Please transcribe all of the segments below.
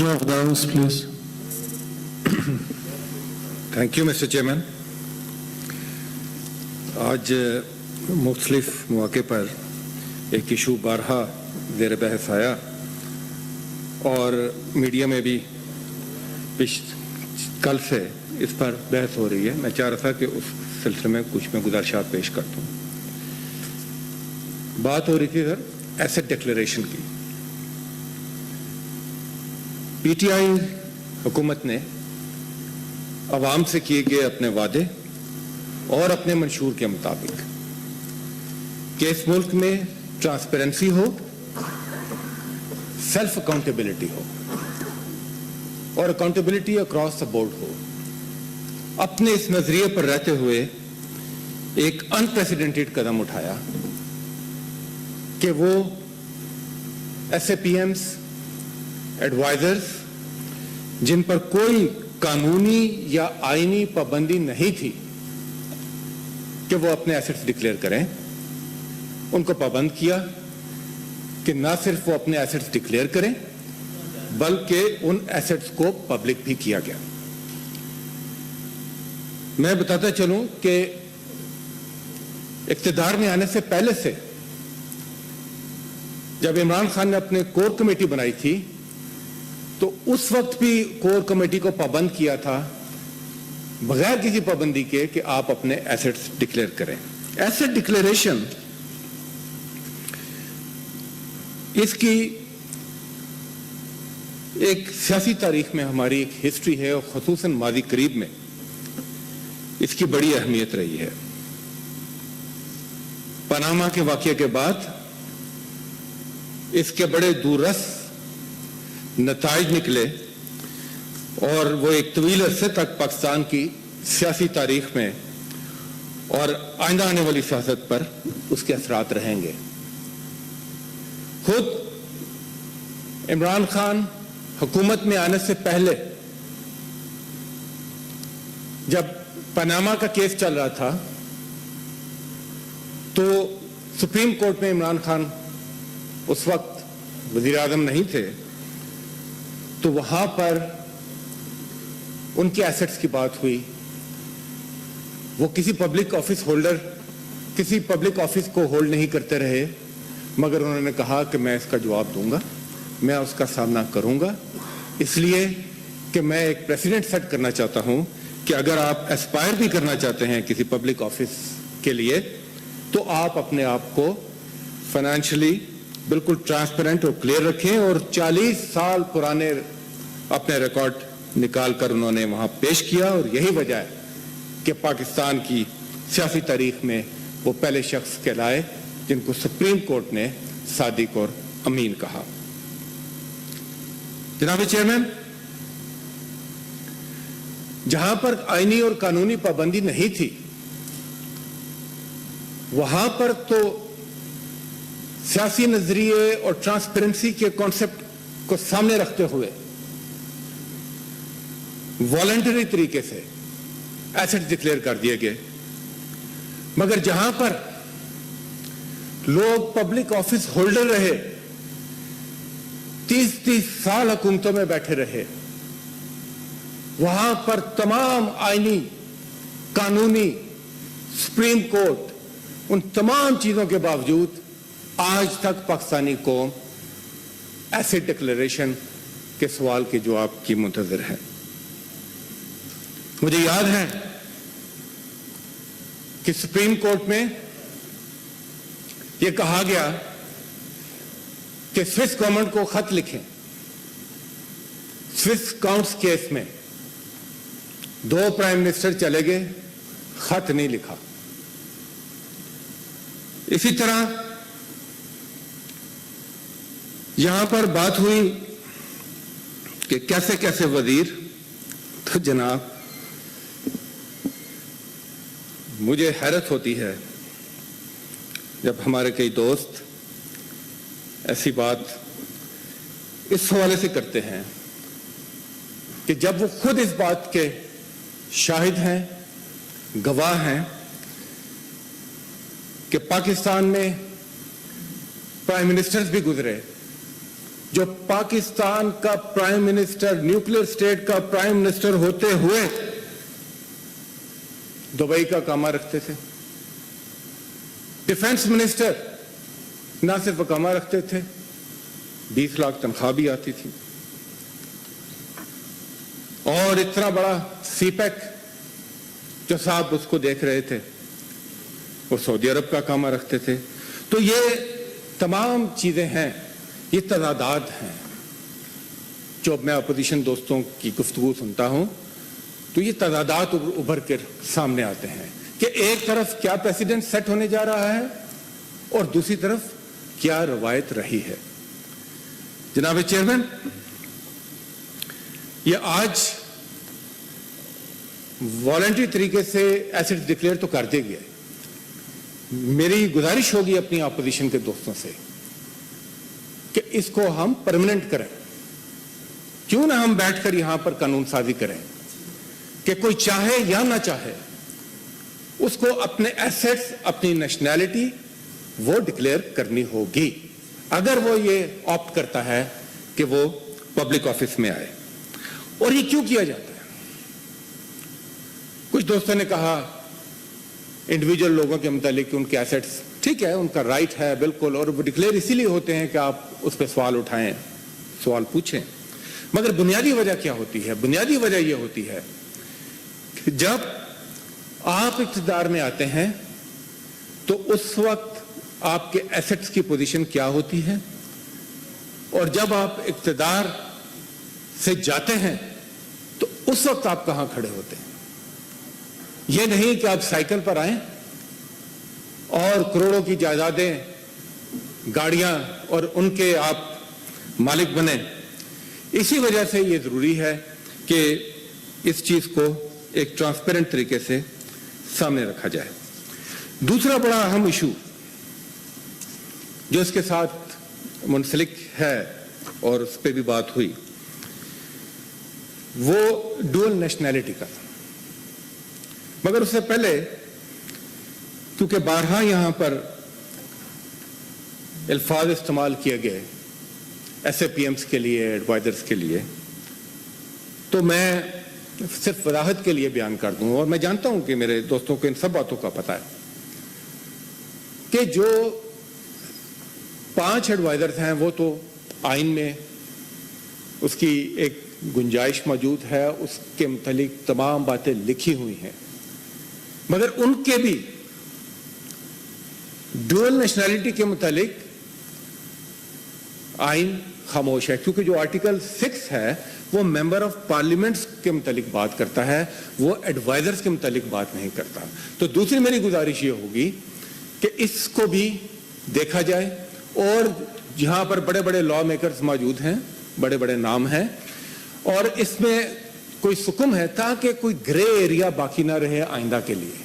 Joe of the House, please. Thank you mister chairman. आज मुख्तलिफ मौके पर एक इशू बारहा ज़ेर बहस आया और मीडिया में भी कल से इस पर बहस हो रही है। मैं चाह रहा था कि उस सिलसिले में कुछ मैं गुजारिशात पेश करता हूँ। बात हो रही थी सर एसेट डिक्लेरेशन की। पीटीआई हुकूमत ने अवाम से किए गए अपने वादे और अपने मंशूर के मुताबिक कि इस मुल्क में ट्रांसपेरेंसी हो, सेल्फ अकाउंटेबिलिटी हो और अकाउंटेबिलिटी अक्रॉस द बोर्ड हो, अपने इस नजरिए पर रहते हुए एक अनप्रेसिडेंटेड कदम उठाया कि वो एसएपीएम्स, एडवाइजर्स जिन पर कोई कानूनी या आईनी पाबंदी नहीं थी कि वो अपने एसेट्स डिक्लेयर करें, उनको पाबंद किया कि ना सिर्फ वो अपने एसेट्स डिक्लेयर करें बल्कि उन एसेट्स को पब्लिक भी किया गया। मैं बताता चलूं कि इख्तिदार में आने से पहले से जब इमरान खान ने अपने कोर कमेटी बनाई थी तो उस वक्त भी कोर कमेटी को पाबंद किया था बगैर किसी पाबंदी के कि आप अपने एसेट्स डिक्लेयर करें। एसेट डिक्लेरेशन इसकी एक सियासी तारीख में हमारी एक हिस्ट्री है और खुसूसन माजी करीब में इसकी बड़ी अहमियत रही है। पनामा के वाकये के बाद इसके बड़े दूररस नताइज निकले और वो एक तवील अरसे तक पाकिस्तान की सियासी तारीख में और आइंदा आने वाली सियासत पर उसके असरात रहेंगे। खुद इमरान खान हुकूमत में आने से पहले जब पनामा का केस चल रहा था तो सुप्रीम कोर्ट में इमरान खान उस वक्त वजीर आज़म नहीं थे, तो वहां पर उनके एसेट्स की बात हुई। वो किसी पब्लिक ऑफिस को होल्ड नहीं करते रहे, मगर उन्होंने कहा कि मैं इसका जवाब दूंगा, मैं उसका सामना करूंगा, इसलिए कि मैं एक प्रेसिडेंट सेट करना चाहता हूं कि अगर आप एस्पायर भी करना चाहते हैं किसी पब्लिक ऑफिस के लिए तो आप अपने आप को फाइनेंशियली बिल्कुल ट्रांसपेरेंट और क्लियर रखें। और 40 साल पुराने अपने रिकॉर्ड निकाल कर उन्होंने वहां पेश किया और यही वजह है कि पाकिस्तान की सियासी तारीख में वो पहले शख्स कहलाए जिनको सुप्रीम कोर्ट ने सादिक और अमीन कहा। जनाब चेयरमैन, जहां पर आईनी और कानूनी पाबंदी नहीं थी वहां पर तो सियासी नजरिए और ट्रांसपेरेंसी के कॉन्सेप्ट को सामने रखते हुए वॉलंटरी तरीके से एसेट डिक्लेयर कर दिए गए, मगर जहां पर लोग पब्लिक ऑफिस होल्डर रहे, 30-30 साल हुकूमतों में बैठे रहे, वहां पर तमाम आईनी, कानूनी, सुप्रीम कोर्ट, उन तमाम चीजों के बावजूद आज तक पाकिस्तानी कौम एसेट डिक्लेरेशन के सवाल के जवाब की मुंतज़िर है। मुझे याद है कि सुप्रीम कोर्ट में यह कहा गया कि स्विस गवर्नमेंट को खत लिखें। स्विस काउंट्स केस में 2 प्राइम मिनिस्टर चले गए, खत नहीं लिखा। इसी तरह यहां पर बात हुई कि कैसे कैसे वजीर, तो जनाब मुझे हैरत होती है जब हमारे कई दोस्त ऐसी बात इस हवाले से करते हैं कि जब वो खुद इस बात के शाहिद हैं, गवाह हैं कि पाकिस्तान में प्राइम मिनिस्टर्स भी गुजरे जो पाकिस्तान का प्राइम मिनिस्टर, न्यूक्लियर स्टेट का प्राइम मिनिस्टर होते हुए दुबई का कामा रखते थे। डिफेंस मिनिस्टर ना सिर्फ कामा रखते थे, 20 लाख तनख्वाह भी आती थी। और इतना बड़ा सीपैक जो साहब उसको देख रहे थे, वो सऊदी अरब का कामा रखते थे। तो ये तमाम चीजें हैं, ये तजादात हैं। जो मैं अपोजिशन दोस्तों की गुफ्तगू सुनता हूं, तो ये तजादात उभर कर सामने आते हैं कि एक तरफ क्या प्रेसिडेंट सेट होने जा रहा है और दूसरी तरफ क्या रवायत रही है। जनाब चेयरमैन, ये आज वॉलंटरी तरीके से एसेट्स डिक्लेयर तो कर दिए गए। मेरी गुजारिश होगी अपनी अपोजिशन के दोस्तों से कि इसको हम परमानेंट करें। क्यों ना हम बैठकर यहां पर कानून साजी करें कि कोई चाहे या ना चाहे उसको अपने एसेट्स, अपनी नेशनैलिटी वो डिक्लेयर करनी होगी, अगर वो ये ऑप्ट करता है कि वो पब्लिक ऑफिस में आए। और ये क्यों किया जाता है? कुछ दोस्तों ने कहा इंडिविजुअल लोगों के मुतालिक उनके एसेट्स, ठीक है, उनका राइट है बिल्कुल, और वो डिक्लेयर इसीलिए होते हैं कि आप उस पर सवाल उठाएं, सवाल पूछें। मगर बुनियादी वजह क्या होती है? बुनियादी वजह यह होती है कि जब आप इक़्तिदार में आते हैं तो उस वक्त आपके एसेट्स की पोजीशन क्या होती है, और जब आप इक़्तिदार से जाते हैं तो उस वक्त आप कहां खड़े होते हैं। यह नहीं कि आप साइकिल पर आए और करोड़ों की जायदादें, गाड़ियां और उनके आप मालिक बने। इसी वजह से यह जरूरी है कि इस चीज को एक ट्रांसपेरेंट तरीके से सामने रखा जाए। दूसरा बड़ा अहम इशू जो इसके साथ मुंसलिक है और उस पर भी बात हुई, वो डुअल नेशनैलिटी का। मगर उससे पहले, क्योंकि बारहा यहां पर अल्फाज इस्तेमाल किए गए SAPMs के लिए, एडवाइजर्स के लिए, तो मैं सिर्फ वजाहत के लिए बयान कर दूं, और मैं जानता हूं कि मेरे दोस्तों को इन सब बातों का पता है कि जो 5 एडवाइजर्स हैं वो तो आइन में उसकी एक गुंजाइश मौजूद है, उसके मुतालिक तमाम बातें लिखी हुई हैं, मगर उनके भी डुअल नेशनैलिटी के मुतालिक आइन खामोश है, क्योंकि जो आर्टिकल 6 है वो मेंबर ऑफ पार्लियामेंट्स के मुतालिक बात करता है, वो एडवाइजर्स के मुतालिक बात नहीं करता। तो दूसरी मेरी गुजारिश ये होगी कि इसको भी देखा जाए, और जहां पर बड़े बड़े लॉ मेकर्स मौजूद हैं, बड़े बड़े नाम हैं, और इसमें कोई सुकुम है ताकि कोई ग्रे एरिया बाकी ना रहे आइंदा के लिए,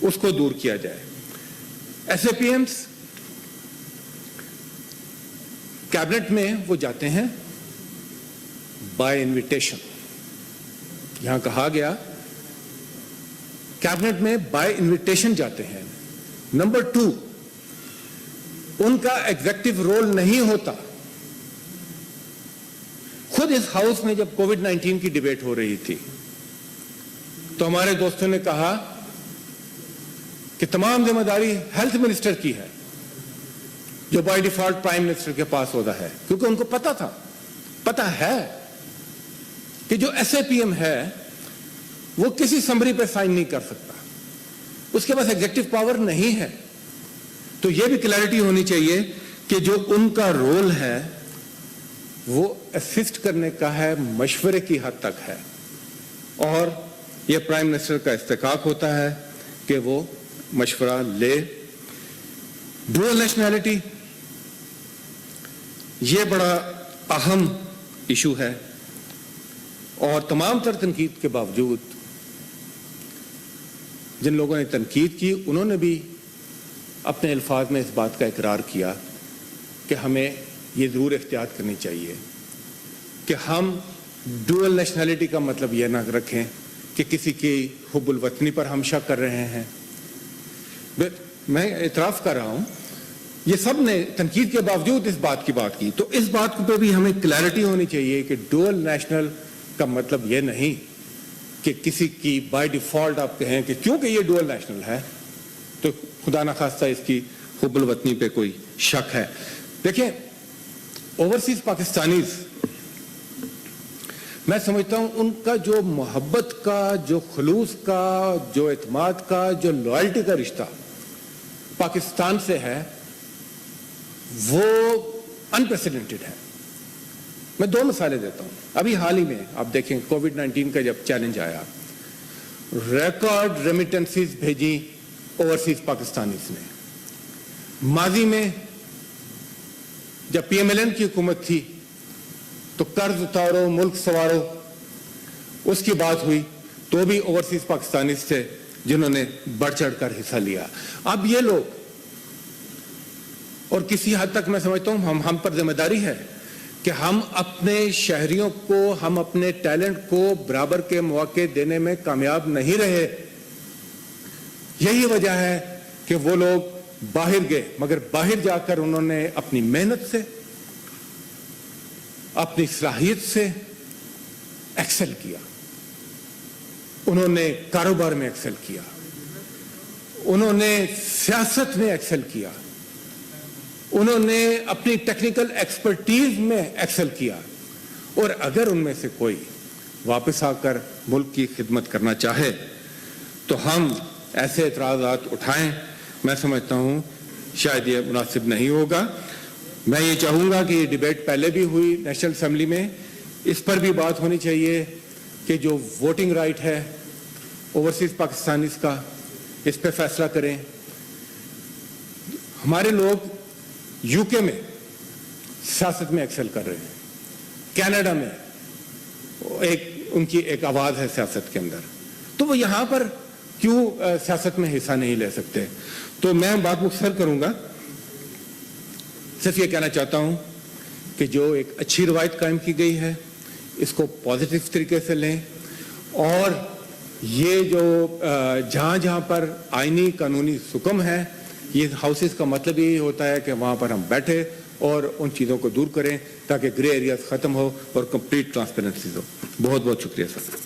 उसको दूर किया जाए। SAPMs कैबिनेट में वो जाते हैं बाय इनविटेशन। यहां कहा गया कैबिनेट में बाय इनविटेशन जाते हैं। नंबर 2, उनका एग्जीक्यूटिव रोल नहीं होता। खुद इस हाउस में जब कोविड-19 की डिबेट हो रही थी तो हमारे दोस्तों ने कहा कि तमाम जिम्मेदारी हेल्थ मिनिस्टर की है, जो बाय डिफॉल्ट प्राइम मिनिस्टर के पास होता है, क्योंकि उनको पता है कि जो SAPM है वो किसी समरी पे साइन नहीं कर सकता, उसके पास एग्जीक्यूटिव पावर नहीं है। तो यह भी क्लैरिटी होनी चाहिए कि जो उनका रोल है वो असिस्ट करने का है, मशवरे की हद तक है, और यह प्राइम मिनिस्टर का इस्तेकाक होता है कि वो मशवरा ले। डुअल नेशनैलिटी ये बड़ा अहम इशू है, और तमाम तर तनकीद के बावजूद जिन लोगों ने तनकीद की उन्होंने भी अपने अल्फाज में इस बात का इकरार किया कि हमें ये ज़रूर एहतियात करनी चाहिए कि हम डुअल नेशनैलिटी का मतलब यह ना रखें कि किसी की हुब्बुल वतनी पर हम शक कर रहे हैं। मैं इतराफ़ कर रहा हूँ یہ سب نے تنقید کے باوجود اس بات کی بات کی. تو اس بات پہ بھی ہمیں کلیئرٹی ہونی چاہیے کہ ڈوئل نیشنل کا مطلب یہ نہیں کہ کسی کی بائی ڈیفالٹ آپ کہیں کہ کیونکہ یہ ڈوئل نیشنل ہے تو خدا نخواستہ اس کی حب الوطنی پہ کوئی شک ہے. دیکھیں اوورسیز پاکستانیز، میں سمجھتا ہوں ان کا جو محبت کا، جو خلوص کا، جو اعتماد کا، جو لائلٹی کا رشتہ پاکستان سے ہے وہ انپریسیڈنٹڈ ہے. میں 2 مثالیں دیتا ہوں. ابھی حال ہی میں آپ دیکھیں کووڈ-19 کا جب چیلنج آیا، ریکارڈ ریمیٹنسز بھیجی اوورسیز پاکستانیز نے. ماضی میں جب پی ایم ایل این کی حکومت تھی تو قرض اتارو ملک سنوارو اس کی بات ہوئی تو بھی اوورسیز پاکستانیز تھے جنہوں نے بڑھ چڑھ کر حصہ لیا. اب یہ لوگ، اور کسی حد تک میں سمجھتا ہوں ہم پر ذمہ داری ہے کہ ہم اپنے شہریوں کو، ہم اپنے ٹیلنٹ کو برابر کے مواقع دینے میں کامیاب نہیں رہے. یہی وجہ ہے کہ وہ لوگ باہر گئے، مگر باہر جا کر انہوں نے اپنی محنت سے، اپنی صلاحیت سے ایکسل کیا. انہوں نے کاروبار میں ایکسل کیا، انہوں نے سیاست میں ایکسل کیا، انہوں نے اپنی ٹیکنیکل ایکسپرٹیز میں ایکسل کیا. اور اگر ان میں سے کوئی واپس آ کر ملک کی خدمت کرنا چاہے تو ہم ایسے اعتراضات اٹھائیں. میں سمجھتا ہوں شاید یہ مناسب نہیں ہوگا. میں یہ چاہوں گا کہ یہ ڈیبیٹ پہلے بھی ہوئی نیشنل اسمبلی میں، اس پر بھی بات ہونی چاہیے کہ جو ووٹنگ رائٹ ہے اوورسیز پاکستانیز کا، اس پہ فیصلہ کریں. ہمارے لوگ یو کے میں سیاست میں ایکسل کر رہے ہیں، کینیڈا میں ان کی ایک آواز ہے سیاست کے اندر، تو وہ یہاں پر کیوں سیاست میں حصہ نہیں لے سکتے؟ تو میں بات مختصر کروں گا. صرف یہ کہنا چاہتا ہوں کہ جو ایک اچھی روایت قائم کی گئی ہے اس کو پازیٹیو طریقے سے لیں، اور یہ جو جہاں جہاں پر آئینی قانونی حکم ہے، یہ ہاؤسز کا مطلب یہی ہوتا ہے کہ وہاں پر ہم بیٹھے اور ان چیزوں کو دور کریں تاکہ گرے ایریاز ختم ہو اور کمپلیٹ ٹرانسپیرنسی ہو. بہت بہت شکریہ سر.